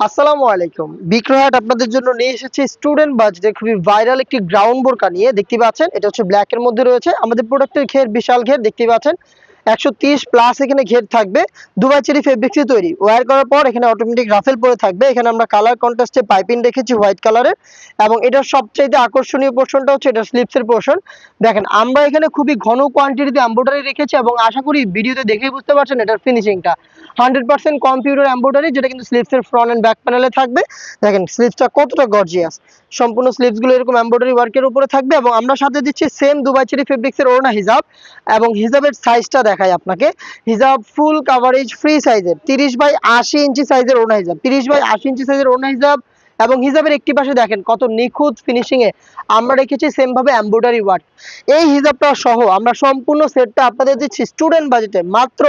আসসালামু আলাইকুম। বিক্রয়হাট আপনাদের জন্য নিয়ে এসেছে স্টুডেন্ট বাজেটে খুবই ভাইরাল একটি গ্রাউন্ড বোরকা নিয়ে। দেখতে পাচ্ছেন এটা হচ্ছে ব্ল্যাক এর মধ্যে রয়েছে। আমাদের প্রোডাক্টের ঘের বিশাল ঘের দেখতে পাচ্ছেন। 130 প্লাস এখানে ঘের থাকবে। দুবাই চেরি ফেব্রিক্সে তৈরি। ওয়্যার করার পর এখানে অটোমেটিক রাফেল পরে থাকবে। এখানে আমরা কালার কন্ট্রাস্টে পাইপিং রেখেছি হোয়াইট কালারের এবং এটার সবচাইতে আকর্ষণীয় পোরশনটা হচ্ছে এটা স্লিপসের পোরশন। দেখেন আমরা এখানে খুবই ঘন কোয়ান্টিটিতে এমব্রয়ডারি রেখেছি এবং আশা করি ভিডিওতে দেখেই বুঝতে পারছেন এটার ফিনিশিংটা 100% কম্পিউটার এমব্রয়ডারি, যেটা কিন্তু স্লিপসের ফ্রন্ট এন্ড ব্যাক প্যানেলে থাকবে। দেখেন স্লিপসটা কতটা গর্জিয়াস। সম্পূর্ণ স্লিপস গুলো এরকম এমব্রয়ডারি ওয়ার্কের উপরে থাকবে এবং আমরা সাথে দিচ্ছি সেম দুবাই চেরি ফেব্রিক্সের ওড়না হিজাব এবং হিজাবের সাইজটা দেখাই আপনাকে। হিজাব ফুল কাভারেজ ফ্রি সাইজের 30/80 ইঞ্চি সাইজের ওড়না হিজাব, 30/80 ইঞ্চি সাইজের ওড়না হিজাব এবং হিজাবের একটি পাশে দেখেন কত নিখুঁত ফিনিশিং এ আমরা রেখেছি সেম ভাবে এমব্রয়ডারি ওয়ার্ক। এই হিজাবটা সহ আমরা সম্পূর্ণ সেটটা আপনাদের দিচ্ছি স্টুডেন্ট বাজেটে মাত্র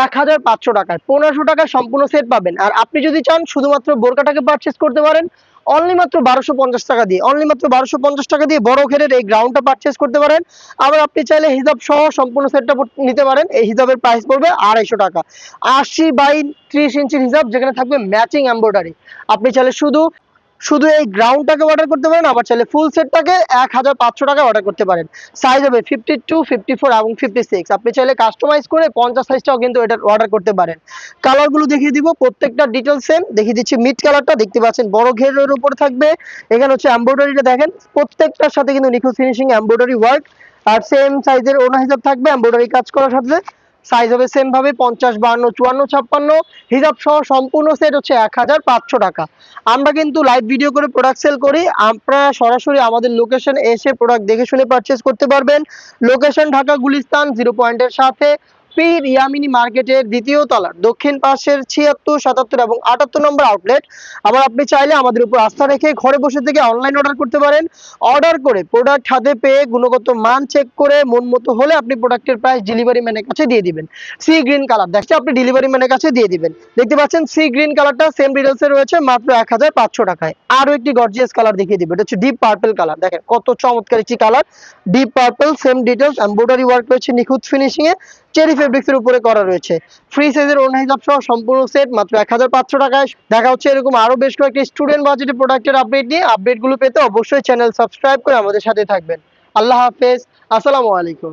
1500 টাকায়। 1500 টাকায় সম্পূর্ণ সেট পাবেন। আর আপনি যদি চান শুধুমাত্র বোরকাটাকে পারচেজ করতে পারেন অনলি মাত্র 1250 টাকা দিয়ে, অনলি মাত্র 1250 টাকা দিয়ে বড় ঘেরের এই গ্রাউন্ডটা পারচেজ করতে পারেন। আবার আপনি চাইলে হিজাব সহ সম্পূর্ণ সেটটা নিতে পারেন। এই হিজাবের প্রাইস পড়বে 250 টাকা। 80/30 ইঞ্চির হিজাব যেখানে থাকবে ম্যাচিং এমব্রয়ডারি। আপনি চাইলে শুধু শুধু এই গ্রাউন্ডটাকে অর্ডার করতে পারেন, আবার চাইলে ফুল সেটটাকে 1500 টাকায় অর্ডার করতে পারেন। সাইজ হবে 52, 54 এবং 56। আপনি চাইলে কাস্টমাইজ করে 50 সাইজটাও কিন্তু এটা অর্ডার করতে পারেন। কালারগুলো দেখিয়ে দিব, প্রত্যেকটা ডিটেইলস সেম। দেখিয়ে দিচ্ছি মিড কালারটা, দেখতে পাচ্ছেন বড় ঘেরের উপর থাকবে। এখানে হচ্ছে এমব্রয়ডারিটা দেখেন, প্রত্যেকটার সাথে কিন্তু নিখুঁত ফিনিশিং এমব্রয়ডারি ওয়ার্ক। আর সেম সাইজের ওনা হিসাব থাকবে এমব্রয়ডারি কাজ করার সাথে। সাইজ হবে সেম ভাবে 50, 52, 54, 56। হিজাব সহ সম্পূর্ণ সেট হচ্ছে 1500 টাকা। আমরা কিন্তু লাইভ ভিডিও করে প্রোডাক্ট সেল করি। আপনারা সরাসরি আমাদের লোকেশন এসে প্রোডাক্ট দেখে শুনে পারচেজ করতে পারবেন। লোকেশন ঢাকা গুলিস্তান 0 পয়েন্টের সাথে পীর ইয়ামিনী মার্কেটের দ্বিতীয় তলার দক্ষিণ পাশের 76, 77 এবং 78 নম্বর আউটলেট। আবার আপনি চাইলে আমাদের উপর আস্থা রেখে ঘরে বসে থেকে অনলাইন অর্ডার করতে পারেন। অর্ডার করে প্রোডাক্ট হাতে পেয়ে গুণগত মান চেক করে মন মতো হলে আপনি প্রোডাক্টের প্রাইস ডেলিভারি ম্যানের কাছে দিয়ে দিবেন। সি গ্রিন কালার দেখছি আপনি ডেলিভারি ম্যানের কাছে দিয়ে দিবেন। দেখতে পাচ্ছেন সি গ্রিন কালারটা সেম ডিটেইলসে রয়েছে মাত্র 1500 টাকায়। আরো একটি গর্জিয়াস কালার দেখিয়ে দিব, এটা হচ্ছে ডিপ পার্পল কালার। দেখেন কত চমৎকার একটি colour, deep purple, same details, embroidery work রয়েছে নিখুঁত ফিনিশিং এ, চেরি ফেব্রিক্সের উপরে করা রয়েছে। ফ্রি সাইজের ওড়না হিজাব সহ সম্পূর্ণ সেট মাত্র 1500 টাকায়। দেখা হচ্ছে এরকম আরো বেশ কয়েকটি স্টুডেন্ট বাজেটে প্রোডাক্টের আপডেট নিয়ে। আপডেটগুলো পেতে অবশ্যই চ্যানেল সাবস্ক্রাইব করে আমাদের সাথে থাকবেন। আল্লাহ হাফেজ, আসসালামু আলাইকুম।